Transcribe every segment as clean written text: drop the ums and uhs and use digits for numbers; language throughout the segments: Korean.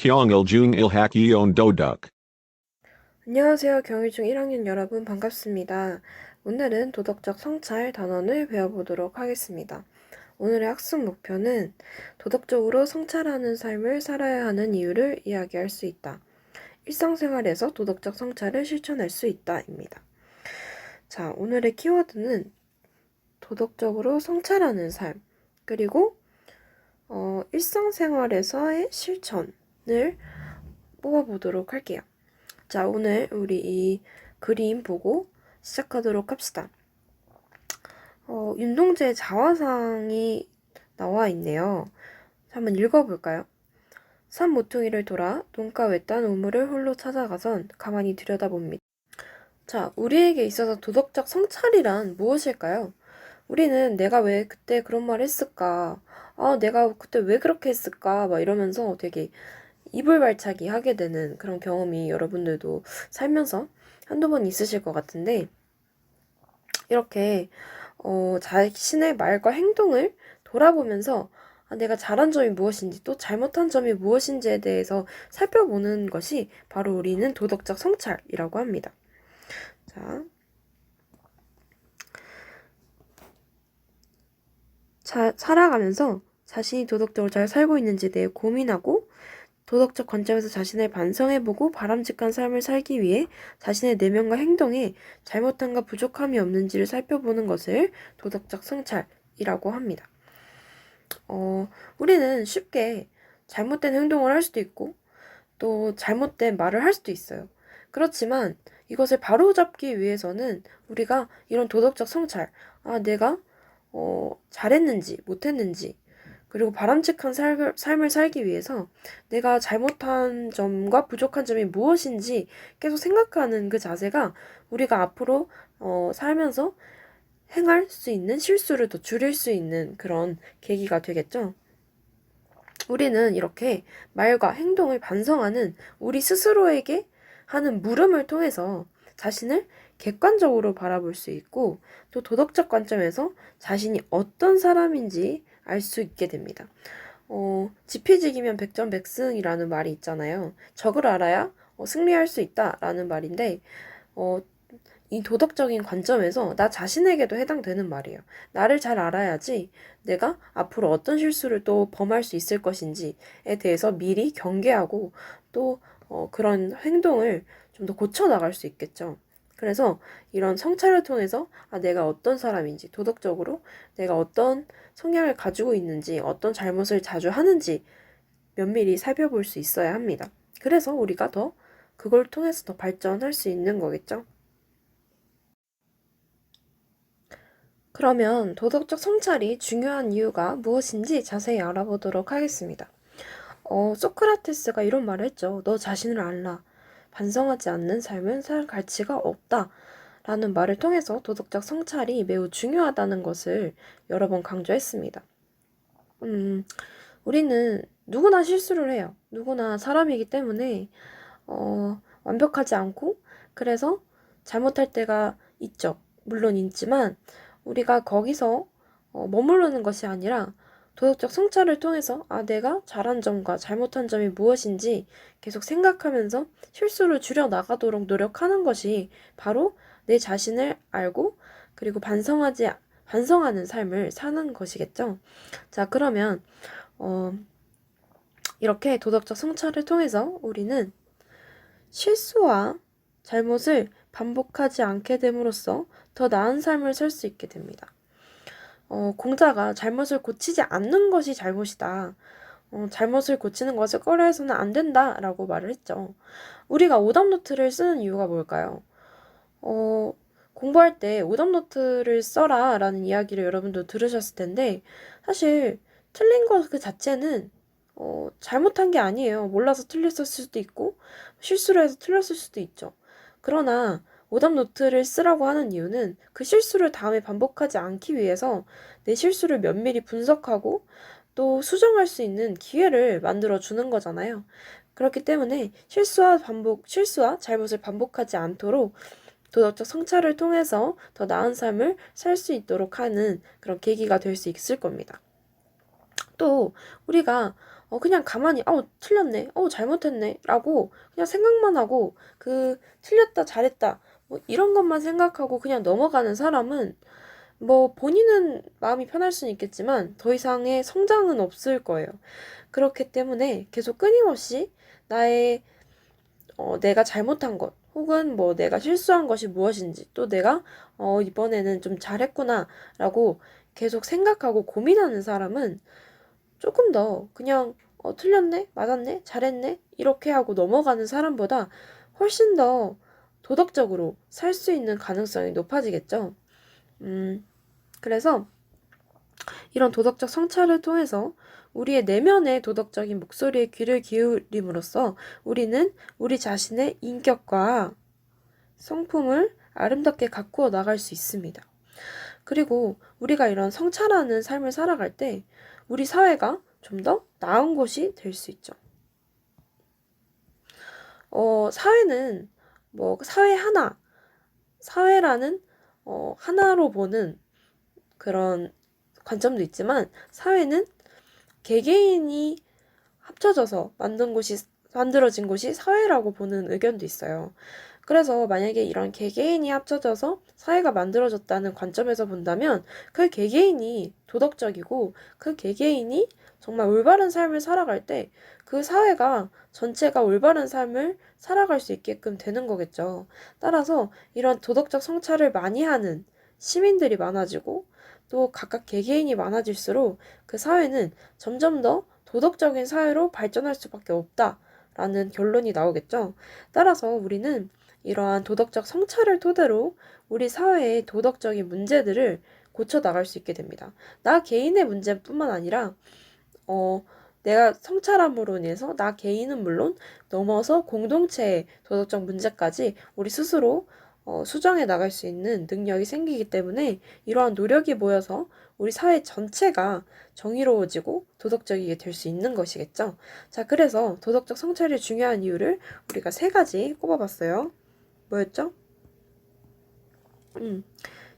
Kyongil Jung Ilhak Yeon Doduk. 안녕하세요. 경일중 1학년 여러분 반갑습니다. 오늘은 도덕적 성찰 단원을 배워보도록 하겠습니다. 오늘의 학습 목표는 도덕적으로 성찰하는 삶을 살아야 하는 이유를 이야기할 수 있다. 일상생활에서 도덕적 성찰을 실천할 수 있다입니다. 자, 오늘의 키워드는 도덕적으로 성찰하는 삶, 그리고 일상생활에서의 실천을 뽑아보도록 할게요. 자, 오늘 우리 이 그림 보고 시작하도록 합시다. 윤동주의 자화상이 나와 있네요. 한번 읽어볼까요? 산 모퉁이를 돌아 돈가 외딴 우물을 홀로 찾아가선 가만히 들여다봅니다. 자, 우리에게 있어서 도덕적 성찰이란 무엇일까요? 우리는 내가 왜 그때 그런 말 했을까? 내가 그때 왜 그렇게 했을까? 막 이러면서 되게 이불발차기 하게 되는 그런 경험이 여러분들도 살면서 한두 번 있으실 것 같은데, 이렇게 자신의 말과 행동을 돌아보면서 내가 잘한 점이 무엇인지 또 잘못한 점이 무엇인지에 대해서 살펴보는 것이 바로 우리는 도덕적 성찰이라고 합니다. 살아가면서 자신이 도덕적으로 잘 살고 있는지에 대해 고민하고 도덕적 관점에서 자신을 반성해보고 바람직한 삶을 살기 위해 자신의 내면과 행동에 잘못함과 부족함이 없는지를 살펴보는 것을 도덕적 성찰이라고 합니다. 우리는 쉽게 잘못된 행동을 할 수도 있고 또 잘못된 말을 할 수도 있어요. 그렇지만 이것을 바로잡기 위해서는 우리가 이런 도덕적 성찰, 내가 잘했는지 못했는지 그리고 바람직한 삶을 살기 위해서 내가 잘못한 점과 부족한 점이 무엇인지 계속 생각하는 그 자세가 우리가 앞으로 살면서 행할 수 있는 실수를 더 줄일 수 있는 그런 계기가 되겠죠. 우리는 이렇게 말과 행동을 반성하는 우리 스스로에게 하는 물음을 통해서 자신을 객관적으로 바라볼 수 있고 또 도덕적 관점에서 자신이 어떤 사람인지 알 수 있게 됩니다. 지피지기면 백전백승이라는 말이 있잖아요. 적을 알아야 승리할 수 있다라는 말인데 이 도덕적인 관점에서 나 자신에게도 해당되는 말이에요. 나를 잘 알아야지 내가 앞으로 어떤 실수를 또 범할 수 있을 것인지에 대해서 미리 경계하고 또 그런 행동을 좀 더 고쳐나갈 수 있겠죠. 그래서 이런 성찰을 통해서 내가 어떤 사람인지 도덕적으로 내가 어떤 성향을 가지고 있는지 어떤 잘못을 자주 하는지 면밀히 살펴볼 수 있어야 합니다. 그래서 우리가 더 그걸 통해서 더 발전할 수 있는 거겠죠. 그러면 도덕적 성찰이 중요한 이유가 무엇인지 자세히 알아보도록 하겠습니다. 소크라테스가 이런 말을 했죠. 너 자신을 알라. 반성하지 않는 삶은 살 가치가 없다. 라는 말을 통해서 도덕적 성찰이 매우 중요하다는 것을 여러 번 강조했습니다. 우리는 누구나 실수를 해요. 누구나 사람이기 때문에 완벽하지 않고 그래서 잘못할 때가 있죠. 물론 있지만 우리가 거기서 머무르는 것이 아니라 도덕적 성찰을 통해서 내가 잘한 점과 잘못한 점이 무엇인지 계속 생각하면서 실수를 줄여 나가도록 노력하는 것이 바로 내 자신을 알고 그리고 반성하는 삶을 사는 것이겠죠. 자, 그러면 이렇게 도덕적 성찰을 통해서 우리는 실수와 잘못을 반복하지 않게 됨으로써 더 나은 삶을 살 수 있게 됩니다. 공자가 잘못을 고치지 않는 것이 잘못이다. 잘못을 고치는 것을 꺼려해서는 안 된다라고 말을 했죠. 우리가 오답노트를 쓰는 이유가 뭘까요? 공부할 때 오답노트를 써라 라는 이야기를 여러분도 들으셨을 텐데 사실 틀린 것 그 자체는 잘못한 게 아니에요. 몰라서 틀렸을 수도 있고 실수를 해서 틀렸을 수도 있죠. 그러나 오답 노트를 쓰라고 하는 이유는 그 실수를 다음에 반복하지 않기 위해서 내 실수를 면밀히 분석하고 또 수정할 수 있는 기회를 만들어 주는 거잖아요. 그렇기 때문에 실수와 잘못을 반복하지 않도록 도덕적 성찰을 통해서 더 나은 삶을 살 수 있도록 하는 그런 계기가 될 수 있을 겁니다. 또 우리가 그냥 가만히 틀렸네, 잘못했네 라고 그냥 생각만 하고 틀렸다 잘했다 뭐 이런 것만 생각하고 그냥 넘어가는 사람은 뭐 본인은 마음이 편할 수는 있겠지만 더 이상의 성장은 없을 거예요. 그렇기 때문에 계속 끊임없이 나의 내가 잘못한 것 혹은 뭐 내가 실수한 것이 무엇인지 또 내가 이번에는 좀 잘했구나 라고 계속 생각하고 고민하는 사람은 조금 더 그냥 틀렸네, 맞았네, 잘했네 이렇게 하고 넘어가는 사람보다 훨씬 더 도덕적으로 살 수 있는 가능성이 높아지겠죠. 그래서 이런 도덕적 성찰을 통해서 우리의 내면의 도덕적인 목소리에 귀를 기울임으로써 우리는 우리 자신의 인격과 성품을 아름답게 가꾸어 나갈 수 있습니다. 그리고 우리가 이런 성찰하는 삶을 살아갈 때 우리 사회가 좀 더 나은 곳이 될 수 있죠. 사회는 뭐 사회라는 하나로 보는 그런 관점도 있지만 사회는 개개인이 합쳐져서 만들어진 곳이 사회라고 보는 의견도 있어요. 그래서 만약에 이런 개개인이 합쳐져서 사회가 만들어졌다는 관점에서 본다면 그 개개인이 도덕적이고 그 개개인이 정말 올바른 삶을 살아갈 때 그 사회가 전체가 올바른 삶을 살아갈 수 있게끔 되는 거겠죠. 따라서 이런 도덕적 성찰을 많이 하는 시민들이 많아지고 또 각각 개개인이 많아질수록 그 사회는 점점 더 도덕적인 사회로 발전할 수밖에 없다라는 결론이 나오겠죠. 따라서 우리는 이러한 도덕적 성찰을 토대로 우리 사회의 도덕적인 문제들을 고쳐 나갈 수 있게 됩니다. 나 개인의 문제뿐만 아니라 내가 성찰함으로 인해서 나 개인은 물론 넘어서 공동체의 도덕적 문제까지 우리 스스로 수정해 나갈 수 있는 능력이 생기기 때문에 이러한 노력이 모여서 우리 사회 전체가 정의로워지고 도덕적이게 될 수 있는 것이겠죠. 자, 그래서 도덕적 성찰이 중요한 이유를 우리가 3가지 꼽아봤어요. 뭐였죠?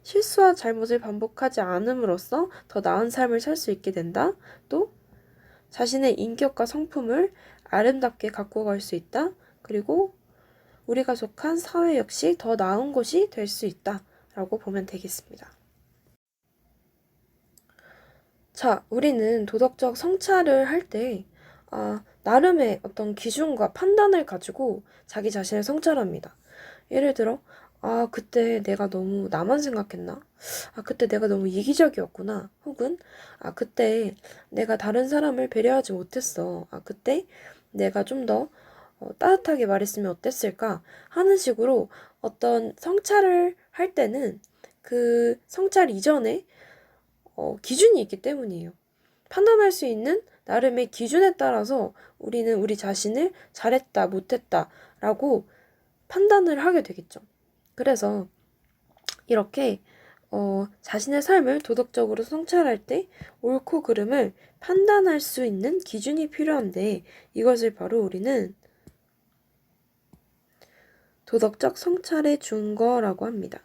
실수와 잘못을 반복하지 않음으로써 더 나은 삶을 살 수 있게 된다. 또 자신의 인격과 성품을 아름답게 가꾸어 갈 수 있다. 그리고 우리가 속한 사회 역시 더 나은 곳이 될 수 있다 라고 보면 되겠습니다. 자, 우리는 도덕적 성찰을 할 때 나름의 어떤 기준과 판단을 가지고 자기 자신을 성찰합니다. 예를 들어 그때 내가 너무 나만 생각했나? 그때 내가 너무 이기적이었구나. 혹은 그때 내가 다른 사람을 배려하지 못했어. 그때 내가 좀 더 따뜻하게 말했으면 어땠을까? 하는 식으로 어떤 성찰을 할 때는 그 성찰 이전에 기준이 있기 때문이에요. 판단할 수 있는 나름의 기준에 따라서 우리는 우리 자신을 잘했다, 못했다 라고 판단을 하게 되겠죠. 그래서 이렇게 자신의 삶을 도덕적으로 성찰할 때 옳고 그름을 판단할 수 있는 기준이 필요한데 이것을 바로 우리는 도덕적 성찰의 준거라고 합니다.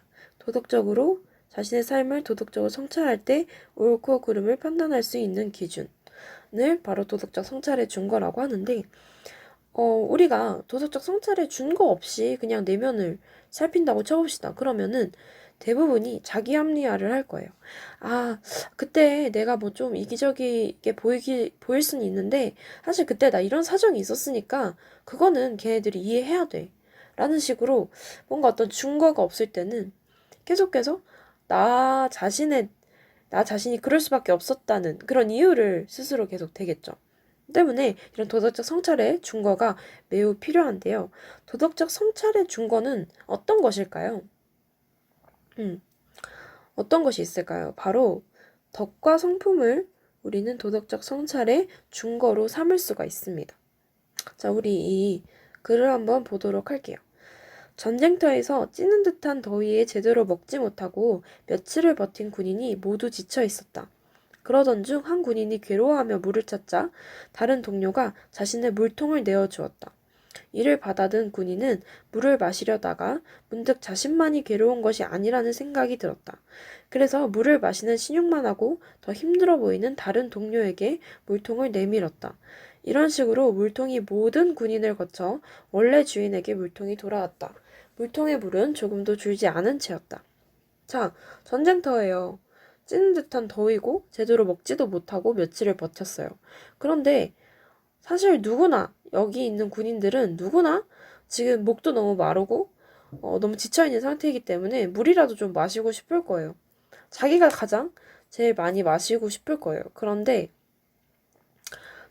자신의 삶을 도덕적으로 성찰할 때 옳고 그름을 판단할 수 있는 기준을 바로 도덕적 성찰의 준거라고 하는데 우리가 도덕적 성찰의 준거 없이 그냥 내면을 살핀다고 쳐봅시다. 그러면은 대부분이 자기 합리화를 할 거예요. 그때 내가 뭐 좀 이기적이게 보일 수는 있는데 사실 그때 나 이런 사정이 있었으니까 그거는 걔네들이 이해해야 돼. 라는 식으로 뭔가 어떤 증거가 없을 때는 계속해서 나 자신이 그럴 수밖에 없었다는 그런 이유를 스스로 계속 대겠죠. 때문에 이런 도덕적 성찰의 준거가 매우 필요한데요. 도덕적 성찰의 준거는 어떤 것일까요? 어떤 것이 있을까요? 바로 덕과 성품을 우리는 도덕적 성찰의 준거로 삼을 수가 있습니다. 자, 우리 이 글을 한번 보도록 할게요. 전쟁터에서 찌는 듯한 더위에 제대로 먹지 못하고 며칠을 버틴 군인이 모두 지쳐 있었다. 그러던 중 한 군인이 괴로워하며 물을 찾자 다른 동료가 자신의 물통을 내어주었다. 이를 받아든 군인은 물을 마시려다가 문득 자신만이 괴로운 것이 아니라는 생각이 들었다. 그래서 물을 마시는 신용만 하고 더 힘들어 보이는 다른 동료에게 물통을 내밀었다. 이런 식으로 물통이 모든 군인을 거쳐 원래 주인에게 물통이 돌아왔다. 물통의 물은 조금도 줄지 않은 채였다. 자, 전쟁터예요. 찌는 듯한 더위고 제대로 먹지도 못하고 며칠을 버텼어요. 그런데 사실 누구나 여기 있는 군인들은 누구나 지금 목도 너무 마르고 너무 지쳐있는 상태이기 때문에 물이라도 좀 마시고 싶을 거예요. 자기가 가장 제일 많이 마시고 싶을 거예요. 그런데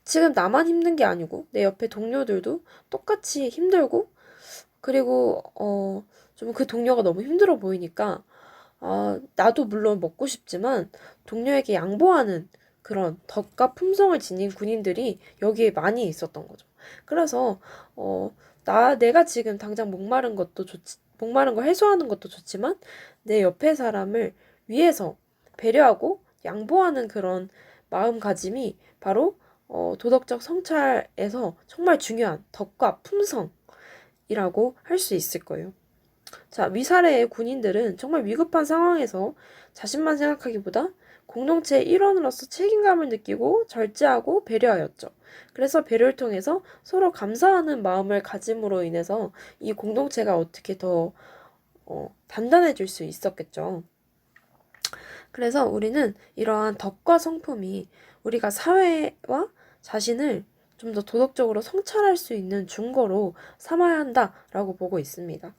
지금 나만 힘든 게 아니고 내 옆에 동료들도 똑같이 힘들고 그리고 좀 그 동료가 너무 힘들어 보이니까 나도 물론 먹고 싶지만 동료에게 양보하는 그런 덕과 품성을 지닌 군인들이 여기에 많이 있었던 거죠. 그래서 내가 지금 당장 목마른 걸 해소하는 것도 좋지만 내 옆에 사람을 위해서 배려하고 양보하는 그런 마음가짐이 바로 도덕적 성찰에서 정말 중요한 덕과 품성이라고 할 수 있을 거예요. 자, 위사래의 군인들은 정말 위급한 상황에서 자신만 생각하기보다 공동체의 일원으로서 책임감을 느끼고 절제하고 배려하였죠. 그래서 배려를 통해서 서로 감사하는 마음을 가짐으로 인해서 이 공동체가 어떻게 더 단단해질 수 있었겠죠. 그래서 우리는 이러한 덕과 성품이 우리가 사회와 자신을 좀 더 도덕적으로 성찰할 수 있는 증거로 삼아야 한다라고 보고 있습니다.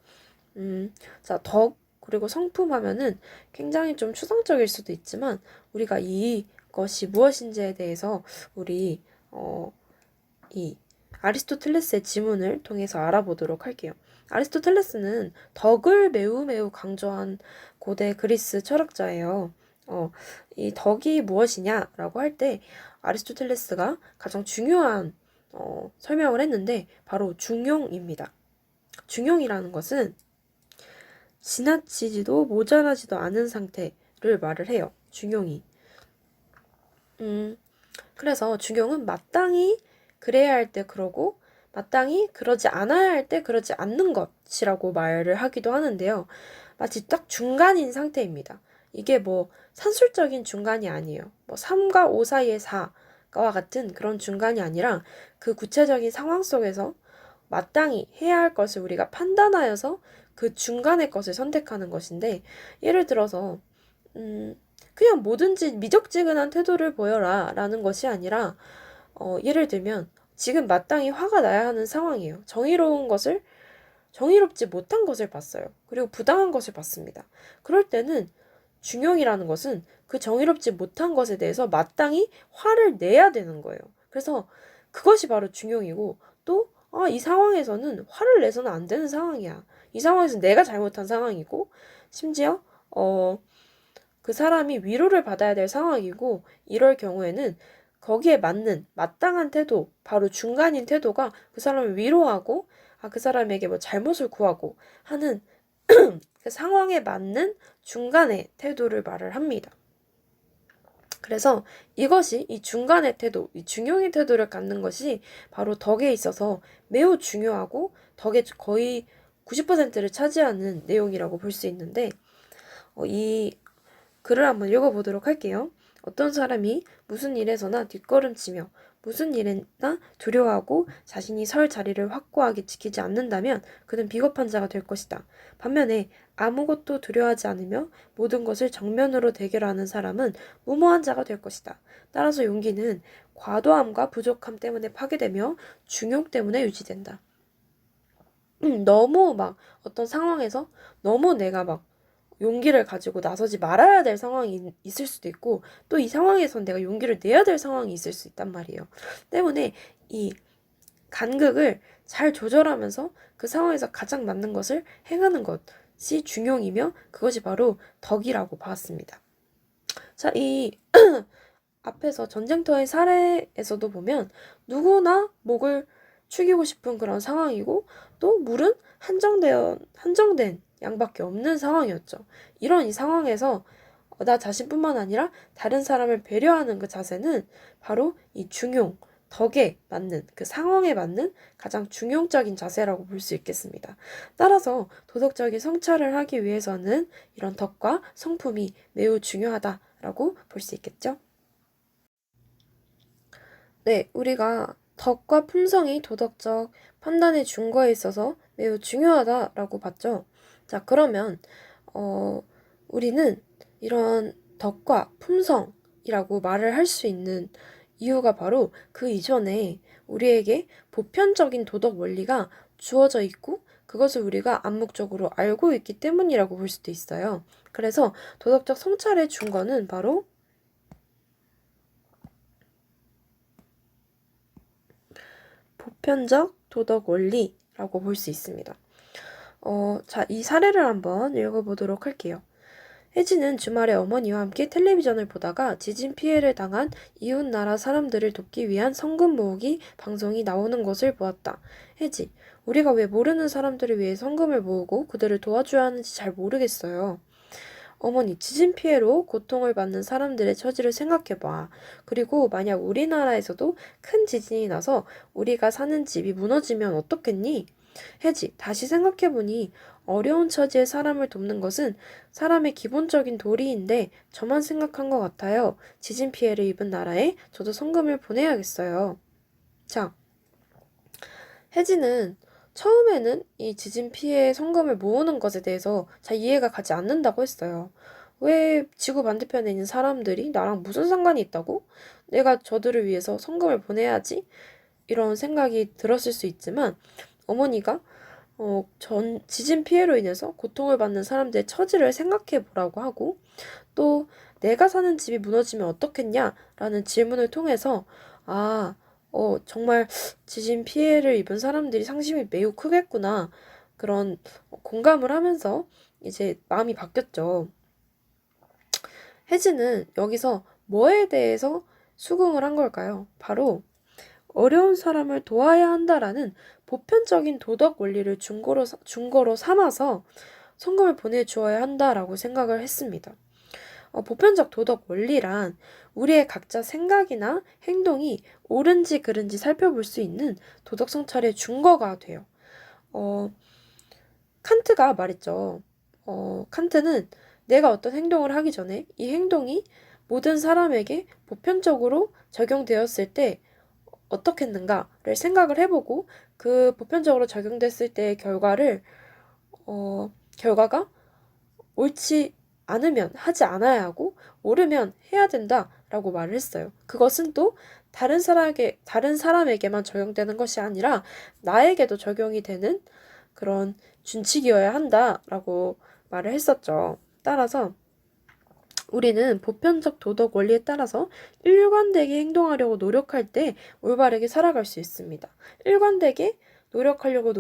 자, 덕, 그리고 성품 하면은 굉장히 좀 추상적일 수도 있지만, 우리가 이것이 무엇인지에 대해서 우리, 이 아리스토텔레스의 지문을 통해서 알아보도록 할게요. 아리스토텔레스는 덕을 매우 매우 강조한 고대 그리스 철학자예요. 이 덕이 무엇이냐라고 할 때 아리스토텔레스가 가장 중요한 설명을 했는데 바로 중용입니다. 중용이라는 것은 지나치지도 모자라지도 않은 상태를 말을 해요. 중용이. 그래서 중용은 마땅히 그래야 할 때 그러고 마땅히 그러지 않아야 할 때 그러지 않는 것이라고 말을 하기도 하는데요. 마치 딱 중간인 상태입니다. 이게 뭐 산술적인 중간이 아니에요. 뭐 3과 5 사이의 4와 같은 그런 중간이 아니라 그 구체적인 상황 속에서 마땅히 해야 할 것을 우리가 판단하여서 그 중간의 것을 선택하는 것인데, 예를 들어서 그냥 뭐든지 미적지근한 태도를 보여라 라는 것이 아니라 예를 들면 지금 마땅히 화가 나야 하는 상황이에요. 정의롭지 못한 것을 봤어요. 그리고 부당한 것을 봤습니다. 그럴 때는 중용이라는 것은 그 정의롭지 못한 것에 대해서 마땅히 화를 내야 되는 거예요. 그래서 그것이 바로 중용이고, 또 이 상황에서는 화를 내서는 안 되는 상황이야. 이 상황에서 내가 잘못한 상황이고, 심지어 그 사람이 위로를 받아야 될 상황이고, 이럴 경우에는 거기에 맞는 마땅한 태도, 바로 중간인 태도가 그 사람을 위로하고 그 사람에게 뭐 잘못을 구하고 하는 그 상황에 맞는 중간의 태도를 말을 합니다. 그래서 이것이 이 중간의 태도, 이 중용의 태도를 갖는 것이 바로 덕에 있어서 매우 중요하고 덕의 거의 90%를 차지하는 내용이라고 볼 수 있는데, 이 글을 한번 읽어보도록 할게요. 어떤 사람이 무슨 일에서나 뒷걸음치며 무슨 일에나 두려워하고 자신이 설 자리를 확고하게 지키지 않는다면 그는 비겁한 자가 될 것이다. 반면에 아무것도 두려워하지 않으며 모든 것을 정면으로 대결하는 사람은 무모한 자가 될 것이다. 따라서 용기는 과도함과 부족함 때문에 파괴되며 중용 때문에 유지된다. 너무 막 어떤 상황에서 너무 내가 막 용기를 가지고 나서지 말아야 될 상황이 있을 수도 있고, 또 이 상황에선 내가 용기를 내야 될 상황이 있을 수 있단 말이에요. 때문에 이 간극을 잘 조절하면서 그 상황에서 가장 맞는 것을 행하는 것이 중용이며, 그것이 바로 덕이라고 봤습니다. 자, 이 앞에서 전쟁터의 사례에서도 보면 누구나 목을 축이고 싶은 그런 상황이고, 또 물은 한정된 양밖에 없는 상황이었죠. 이런 이 상황에서 나 자신뿐만 아니라 다른 사람을 배려하는 그 자세는 바로 이 중용, 덕에 맞는, 그 상황에 맞는 가장 중용적인 자세라고 볼 수 있겠습니다. 따라서 도덕적인 성찰을 하기 위해서는 이런 덕과 성품이 매우 중요하다라고 볼 수 있겠죠. 네, 우리가 덕과 품성이 도덕적 판단의 준거에 있어서 매우 중요하다라고 봤죠. 자, 그러면 우리는 이런 덕과 품성이라고 말을 할 수 있는 이유가 바로 그 이전에 우리에게 보편적인 도덕 원리가 주어져 있고 그것을 우리가 암묵적으로 알고 있기 때문이라고 볼 수도 있어요. 그래서 도덕적 성찰의 준거는 바로 보편적 도덕 원리라고 볼 수 있습니다. 자, 이 사례를 한번 읽어보도록 할게요. 혜진은 주말에 어머니와 함께 텔레비전을 보다가 지진 피해를 당한 이웃나라 사람들을 돕기 위한 성금 모으기 방송이 나오는 것을 보았다. 혜지, 우리가 왜 모르는 사람들을 위해 성금을 모으고 그들을 도와줘야 하는지 잘 모르겠어요. 어머니, 지진 피해로 고통을 받는 사람들의 처지를 생각해봐. 그리고 만약 우리나라에서도 큰 지진이 나서 우리가 사는 집이 무너지면 어떻겠니? 혜지, 다시 생각해보니 어려운 처지의 사람을 돕는 것은 사람의 기본적인 도리인데 저만 생각한 것 같아요. 지진 피해를 입은 나라에 저도 성금을 보내야겠어요. 자, 혜지는 처음에는 이 지진 피해 성금을 모으는 것에 대해서 잘 이해가 가지 않는다고 했어요. 왜 지구 반대편에 있는 사람들이 나랑 무슨 상관이 있다고? 내가 저들을 위해서 성금을 보내야지? 이런 생각이 들었을 수 있지만 어머니가 전 지진 피해로 인해서 고통을 받는 사람들의 처지를 생각해 보라고 하고 또 내가 사는 집이 무너지면 어떻겠냐라는 질문을 통해서 정말 지진 피해를 입은 사람들이 상심이 매우 크겠구나. 그런 공감을 하면서 이제 마음이 바뀌었죠. 혜진은 여기서 뭐에 대해서 수긍을 한 걸까요? 바로 어려운 사람을 도와야 한다라는 보편적인 도덕 원리를 중거로 삼아서 성금을 보내주어야 한다라고 생각을 했습니다. 보편적 도덕 원리란 우리의 각자 생각이나 행동이 옳은지 그른지 살펴볼 수 있는 도덕 성찰의 준거가 돼요. 칸트가 말했죠. 칸트는 내가 어떤 행동을 하기 전에 이 행동이 모든 사람에게 보편적으로 적용되었을 때 어떻겠는가를 생각을 해보고 그 보편적으로 적용됐을 때의 결과가 옳지 않으면 하지 않아야 하고 옳으면 해야 된다라고 말을 했어요. 그것은 또 다른 사람에게만 적용되는 것이 아니라 나에게도 적용이 되는 그런 준칙이어야 한다라고 말을 했었죠. 따라서 우리는 보편적 도덕 원리에 따라서 일관되게 행동하려고 노력할 때 올바르게 살아갈 수 있습니다. 일관되게 하려고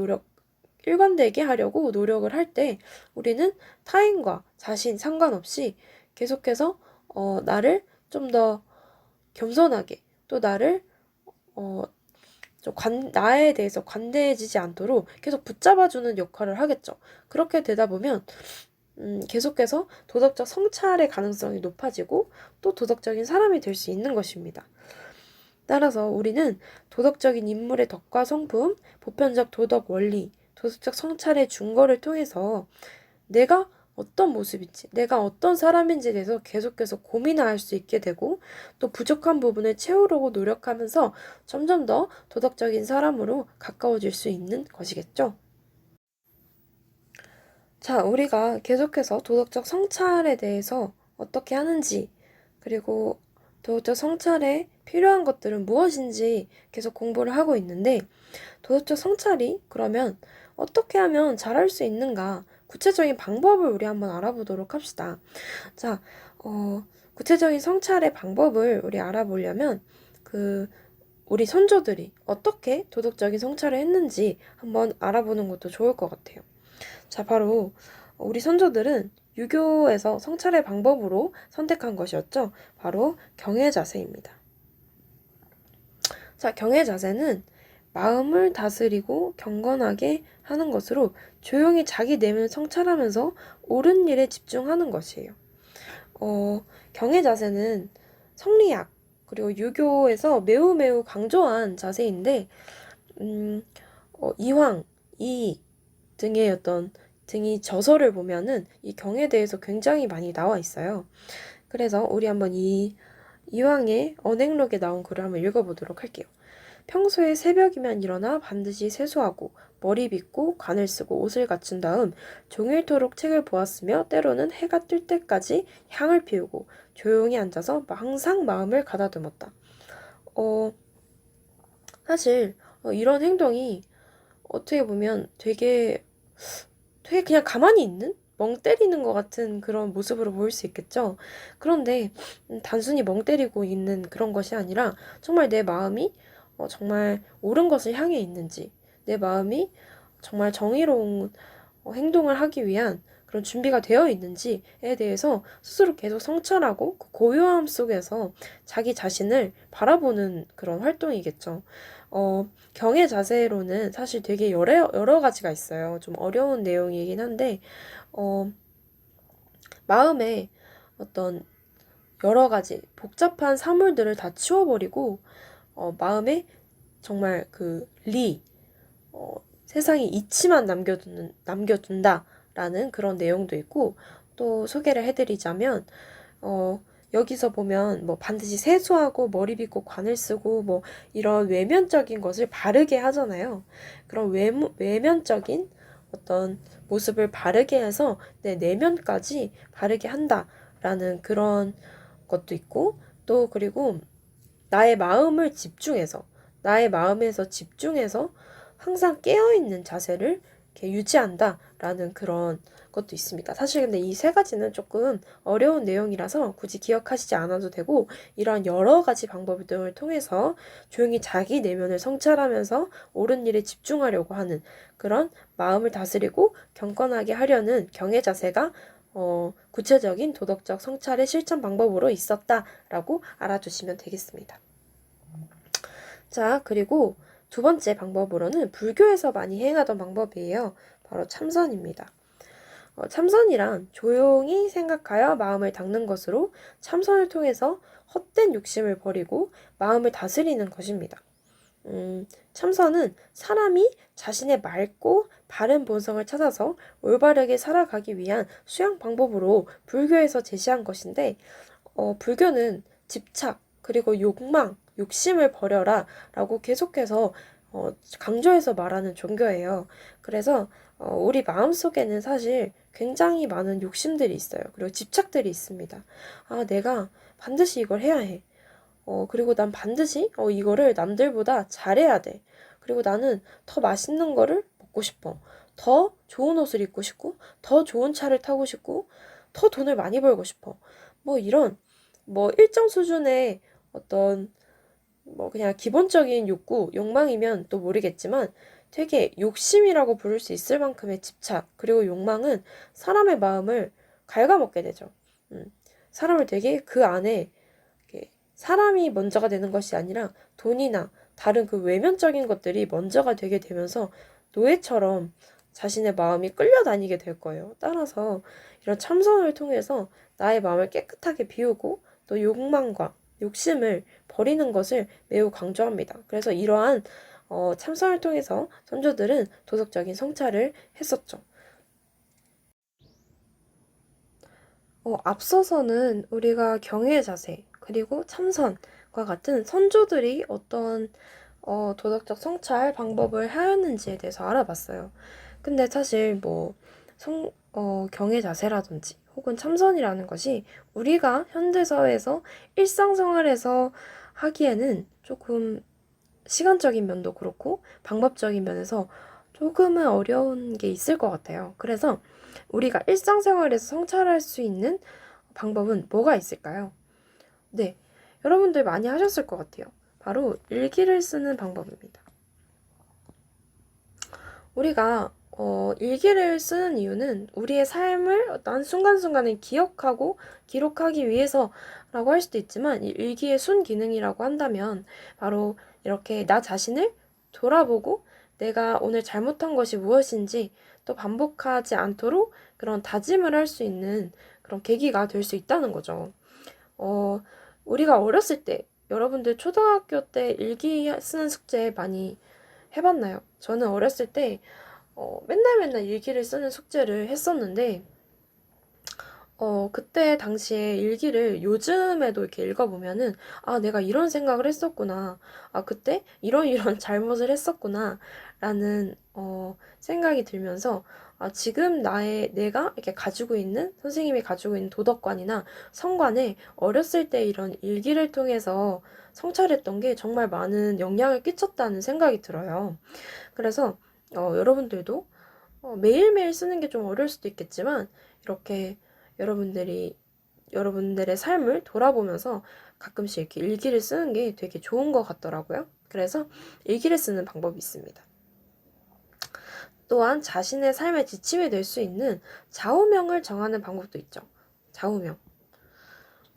노력을 할 때 우리는 타인과 자신 상관없이 계속해서 나를 좀 더 겸손하게 또 나를 나에 대해서 관대해지지 않도록 계속 붙잡아주는 역할을 하겠죠. 그렇게 되다 보면 계속해서 도덕적 성찰의 가능성이 높아지고 또 도덕적인 사람이 될 수 있는 것입니다. 따라서 우리는 도덕적인 인물의 덕과 성품, 보편적 도덕 원리, 도덕적 성찰의 준거를 통해서 내가 어떤 모습인지, 내가 어떤 사람인지에 대해서 계속해서 고민할 수 있게 되고 또 부족한 부분을 채우려고 노력하면서 점점 더 도덕적인 사람으로 가까워질 수 있는 것이겠죠. 자, 우리가 계속해서 도덕적 성찰에 대해서 어떻게 하는지, 그리고 도덕적 성찰에 필요한 것들은 무엇인지 계속 공부를 하고 있는데, 도덕적 성찰이 그러면 어떻게 하면 잘할 수 있는가? 구체적인 방법을 우리 한번 알아보도록 합시다. 자, 구체적인 성찰의 방법을 우리 알아보려면, 우리 선조들이 어떻게 도덕적인 성찰을 했는지 한번 알아보는 것도 좋을 것 같아요. 자, 바로 우리 선조들은 유교에서 성찰의 방법으로 선택한 것이었죠. 바로 경외 자세입니다. 자, 경외 자세는 마음을 다스리고 경건하게 하는 것으로 조용히 자기 내면을 성찰하면서 옳은 일에 집중하는 것이에요. 경외 자세는 성리학, 그리고 유교에서 매우 매우 강조한 자세인데, 이황, 이 등의 등이 저서를 보면은 이 경에 대해서 굉장히 많이 나와 있어요. 그래서 우리 한번 이황의 언행록에 나온 글을 한번 읽어보도록 할게요. 평소에 새벽이면 일어나 반드시 세수하고 머리 빗고 관을 쓰고 옷을 갖춘 다음 종일토록 책을 보았으며 때로는 해가 뜰 때까지 향을 피우고 조용히 앉아서 항상 마음을 가다듬었다. 사실 이런 행동이 어떻게 보면 되게 그냥 가만히 있는? 멍 때리는 것 같은 그런 모습으로 보일 수 있겠죠. 그런데 단순히 멍 때리고 있는 그런 것이 아니라 정말 내 마음이 정말 옳은 것을 향해 있는지, 내 마음이 정말 정의로운 행동을 하기 위한 그런 준비가 되어 있는지에 대해서 스스로 계속 성찰하고 그 고요함 속에서 자기 자신을 바라보는 그런 활동이겠죠. 경의 자세로는 사실 되게 여러 가지가 있어요. 좀 어려운 내용이긴 한데, 마음에 어떤 여러 가지 복잡한 사물들을 다 치워버리고, 마음에 정말 세상에 이치만 남겨둔다라는 그런 내용도 있고, 또 소개를 해드리자면, 여기서 보면 뭐 반드시 세수하고 머리 빗고 관을 쓰고 뭐 이런 외면적인 것을 바르게 하잖아요. 그런 외면적인 어떤 모습을 바르게 해서 내 내면까지 바르게 한다라는 그런 것도 있고, 또 그리고 나의 마음에서 집중해서 항상 깨어있는 자세를 이렇게 유지한다라는 그런 것도 있습니다. 사실 근데 이 세 가지는 조금 어려운 내용이라서 굳이 기억하시지 않아도 되고, 이런 여러 가지 방법 등을 통해서 조용히 자기 내면을 성찰하면서 옳은 일에 집중하려고 하는 그런 마음을 다스리고 경건하게 하려는 경의 자세가 구체적인 도덕적 성찰의 실천 방법으로 있었다라고 알아두시면 되겠습니다. 자, 그리고 두 번째 방법으로는 불교에서 많이 행하던 방법이에요. 바로 참선입니다. 참선이란 조용히 생각하여 마음을 닦는 것으로 참선을 통해서 헛된 욕심을 버리고 마음을 다스리는 것입니다. 참선은 사람이 자신의 맑고 바른 본성을 찾아서 올바르게 살아가기 위한 수양 방법으로 불교에서 제시한 것인데, 불교는 집착, 그리고 욕심을 버려라 라고 계속해서 강조해서 말하는 종교예요. 그래서 우리 마음속에는 사실 굉장히 많은 욕심들이 있어요. 그리고 집착들이 있습니다. 내가 반드시 이걸 해야 해. 그리고 난 반드시 이거를 남들보다 잘해야 돼. 그리고 나는 더 맛있는 거를 먹고 싶어. 더 좋은 옷을 입고 싶고, 더 좋은 차를 타고 싶고, 더 돈을 많이 벌고 싶어. 뭐 이런, 일정 수준의 어떤, 그냥 기본적인 욕망이면 또 모르겠지만 되게 욕심이라고 부를 수 있을 만큼의 집착, 그리고 욕망은 사람의 마음을 갉아먹게 되죠. 사람을 되게 그 안에 사람이 먼저가 되는 것이 아니라 돈이나 다른 그 외면적인 것들이 먼저가 되게 되면서 노예처럼 자신의 마음이 끌려다니게 될 거예요. 따라서 이런 참선을 통해서 나의 마음을 깨끗하게 비우고 또 욕망과 욕심을 버리는 것을 매우 강조합니다. 그래서 이러한 참선을 통해서 선조들은 도덕적인 성찰을 했었죠. 앞서서는 우리가 경외의 자세, 그리고 참선과 같은 선조들이 어떤 도덕적 성찰 방법을 하였는지에 대해서 알아봤어요. 근데 사실 경외 자세라든지 혹은 참선이라는 것이 우리가 현대사회에서 일상생활에서 하기에는 조금 시간적인 면도 그렇고 방법적인 면에서 조금은 어려운 게 있을 것 같아요. 그래서 우리가 일상생활에서 성찰할 수 있는 방법은 뭐가 있을까요? 네, 여러분들 많이 하셨을 것 같아요. 바로 일기를 쓰는 방법입니다. 우리가 일기를 쓰는 이유는 우리의 삶을 어떤 순간순간에 기억하고 기록하기 위해서라고 할 수도 있지만, 이 일기의 순기능이라고 한다면 바로 이렇게 나 자신을 돌아보고 내가 오늘 잘못한 것이 무엇인지 또 반복하지 않도록 그런 다짐을 할 수 있는 그런 계기가 될 수 있다는 거죠. 우리가 어렸을 때 여러분들 초등학교 때 일기 쓰는 숙제 많이 해봤나요? 저는 어렸을 때 맨날 일기를 쓰는 숙제를 했었는데 그때 당시에 일기를 요즘에도 이렇게 읽어보면은, 아, 내가 이런 생각을 했었구나. 아, 그때 이런 잘못을 했었구나. 라는, 생각이 들면서, 아, 지금 내가 이렇게 가지고 있는, 선생님이 가지고 있는 도덕관이나 성관에 어렸을 때 이런 일기를 통해서 성찰했던 게 정말 많은 영향을 끼쳤다는 생각이 들어요. 그래서, 여러분들도 매일매일 쓰는 게 좀 어려울 수도 있겠지만, 이렇게 여러분들이 여러분들의 삶을 돌아보면서 가끔씩 이렇게 일기를 쓰는 게 되게 좋은 것 같더라고요. 그래서 일기를 쓰는 방법이 있습니다. 또한 자신의 삶의 지침이 될 수 있는 좌우명을 정하는 방법도 있죠. 좌우명.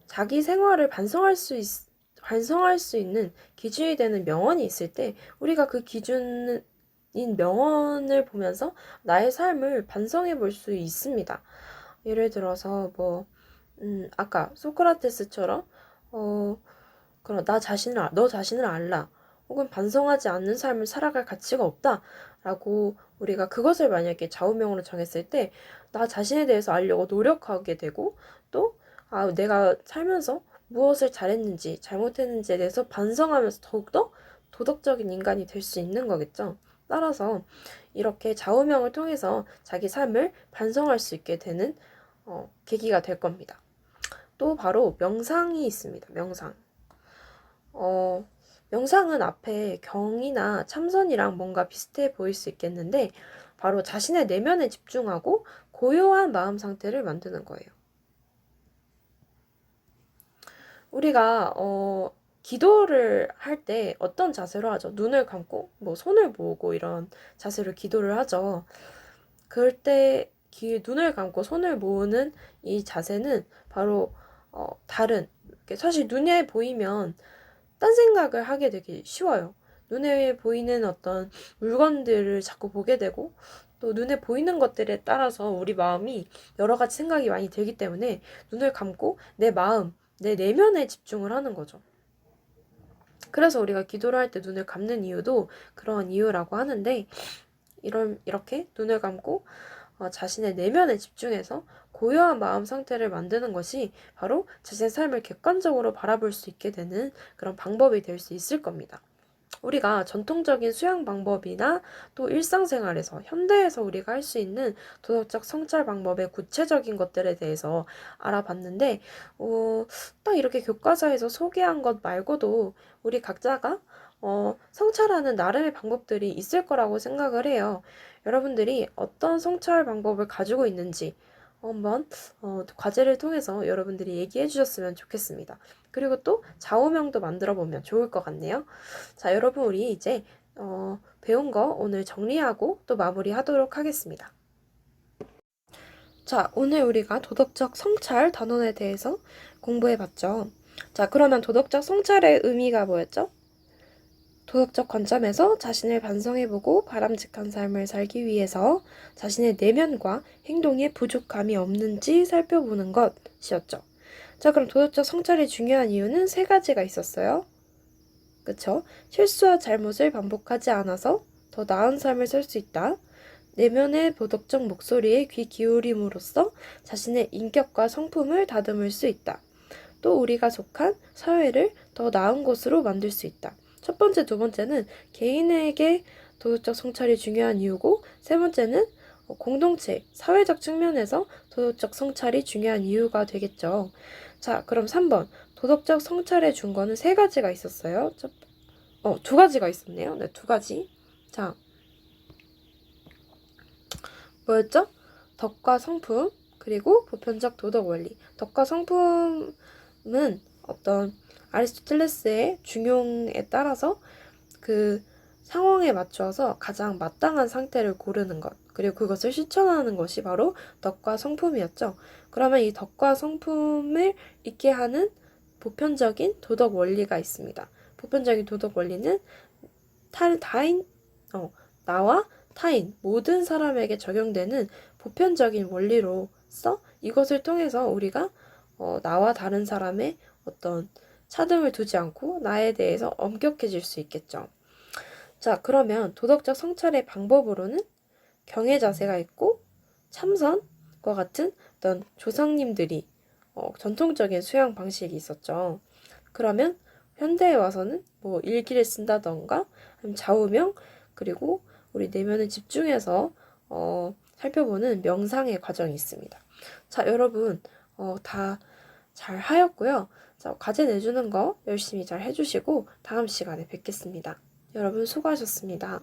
자기 생활을 반성할 수 있는 기준이 되는 명언이 있을 때 우리가 그 기준인 명언을 보면서 나의 삶을 반성해 볼 수 있습니다. 예를 들어서 아까 소크라테스처럼 그럼 너 자신을 알라. 혹은 반성하지 않는 삶을 살아갈 가치가 없다라고 우리가 그것을 만약에 좌우명으로 정했을 때 나 자신에 대해서 알려고 노력하게 되고 또 내가 살면서 무엇을 잘했는지 잘못했는지에 대해서 반성하면서 더욱더 도덕적인 인간이 될 수 있는 거겠죠. 따라서 이렇게 좌우명을 통해서 자기 삶을 반성할 수 있게 되는 계기가 될 겁니다. 또 바로 명상이 있습니다. 명상. 명상은 앞에 경이나 참선이랑 뭔가 비슷해 보일 수 있겠는데 바로 자신의 내면에 집중하고 고요한 마음 상태를 만드는 거예요. 우리가 기도를 할 때 어떤 자세로 하죠? 눈을 감고 손을 모으고 이런 자세로 기도를 하죠. 그럴 때 눈을 감고 손을 모으는 이 자세는 바로 다른 사실 눈에 보이면 딴 생각을 하게 되기 쉬워요. 눈에 보이는 어떤 물건들을 자꾸 보게 되고 또 눈에 보이는 것들에 따라서 우리 마음이 여러 가지 생각이 많이 들기 때문에 눈을 감고 내 마음, 내 내면에 집중을 하는 거죠. 그래서 우리가 기도를 할 때 눈을 감는 이유도 그런 이유라고 하는데 이렇게 눈을 감고 자신의 내면에 집중해서 고요한 마음 상태를 만드는 것이 바로 자신의 삶을 객관적으로 바라볼 수 있게 되는 그런 방법이 될 수 있을 겁니다. 우리가 전통적인 수양 방법이나 또 일상생활에서 현대에서 우리가 할 수 있는 도덕적 성찰 방법의 구체적인 것들에 대해서 알아봤는데 딱 이렇게 교과서에서 소개한 것 말고도 우리 각자가 성찰하는 나름의 방법들이 있을 거라고 생각을 해요. 여러분들이 어떤 성찰 방법을 가지고 있는지 한번 과제를 통해서 여러분들이 얘기해 주셨으면 좋겠습니다. 그리고 또 좌우명도 만들어 보면 좋을 것 같네요. 자, 여러분 우리 이제 배운 거 오늘 정리하고 또 마무리하도록 하겠습니다. 자, 오늘 우리가 도덕적 성찰 단원에 대해서 공부해 봤죠. 자, 그러면 도덕적 성찰의 의미가 뭐였죠? 도덕적 관점에서 자신을 반성해보고 바람직한 삶을 살기 위해서 자신의 내면과 행동에 부족함이 없는지 살펴보는 것이었죠. 자, 그럼 도덕적 성찰이 중요한 이유는 세 가지가 있었어요. 그쵸? 실수와 잘못을 반복하지 않아서 더 나은 삶을 살 수 있다. 내면의 도덕적 목소리에 귀 기울임으로써 자신의 인격과 성품을 다듬을 수 있다. 또 우리가 속한 사회를 더 나은 곳으로 만들 수 있다. 첫 번째, 두 번째는 개인에게 도덕적 성찰이 중요한 이유고, 세 번째는 공동체, 사회적 측면에서 도덕적 성찰이 중요한 이유가 되겠죠. 자, 그럼 3번. 도덕적 성찰의 준거는 세 가지가 있었어요. 두 가지가 있었네요. 네, 두 가지. 자, 뭐였죠? 덕과 성품, 그리고 보편적 도덕 원리. 덕과 성품은 어떤 아리스토텔레스의 중용에 따라서 그 상황에 맞춰서 가장 마땅한 상태를 고르는 것, 그리고 그것을 실천하는 것이 바로 덕과 성품이었죠. 그러면 이 덕과 성품을 있게 하는 보편적인 도덕 원리가 있습니다. 보편적인 도덕 원리는 나와 타인, 모든 사람에게 적용되는 보편적인 원리로서 이것을 통해서 우리가 나와 다른 사람의 어떤 차등을 두지 않고 나에 대해서 엄격해질 수 있겠죠. 자, 그러면 도덕적 성찰의 방법으로는 경외 자세가 있고 참선과 같은 어떤 조상님들이 전통적인 수양 방식이 있었죠. 그러면 현대에 와서는 뭐 일기를 쓴다던가 아니면 좌우명 그리고 우리 내면을 집중해서 살펴보는 명상의 과정이 있습니다. 자, 여러분 다 잘 하였고요. 자, 과제 내주는 거 열심히 잘 해주시고 다음 시간에 뵙겠습니다. 여러분 수고하셨습니다.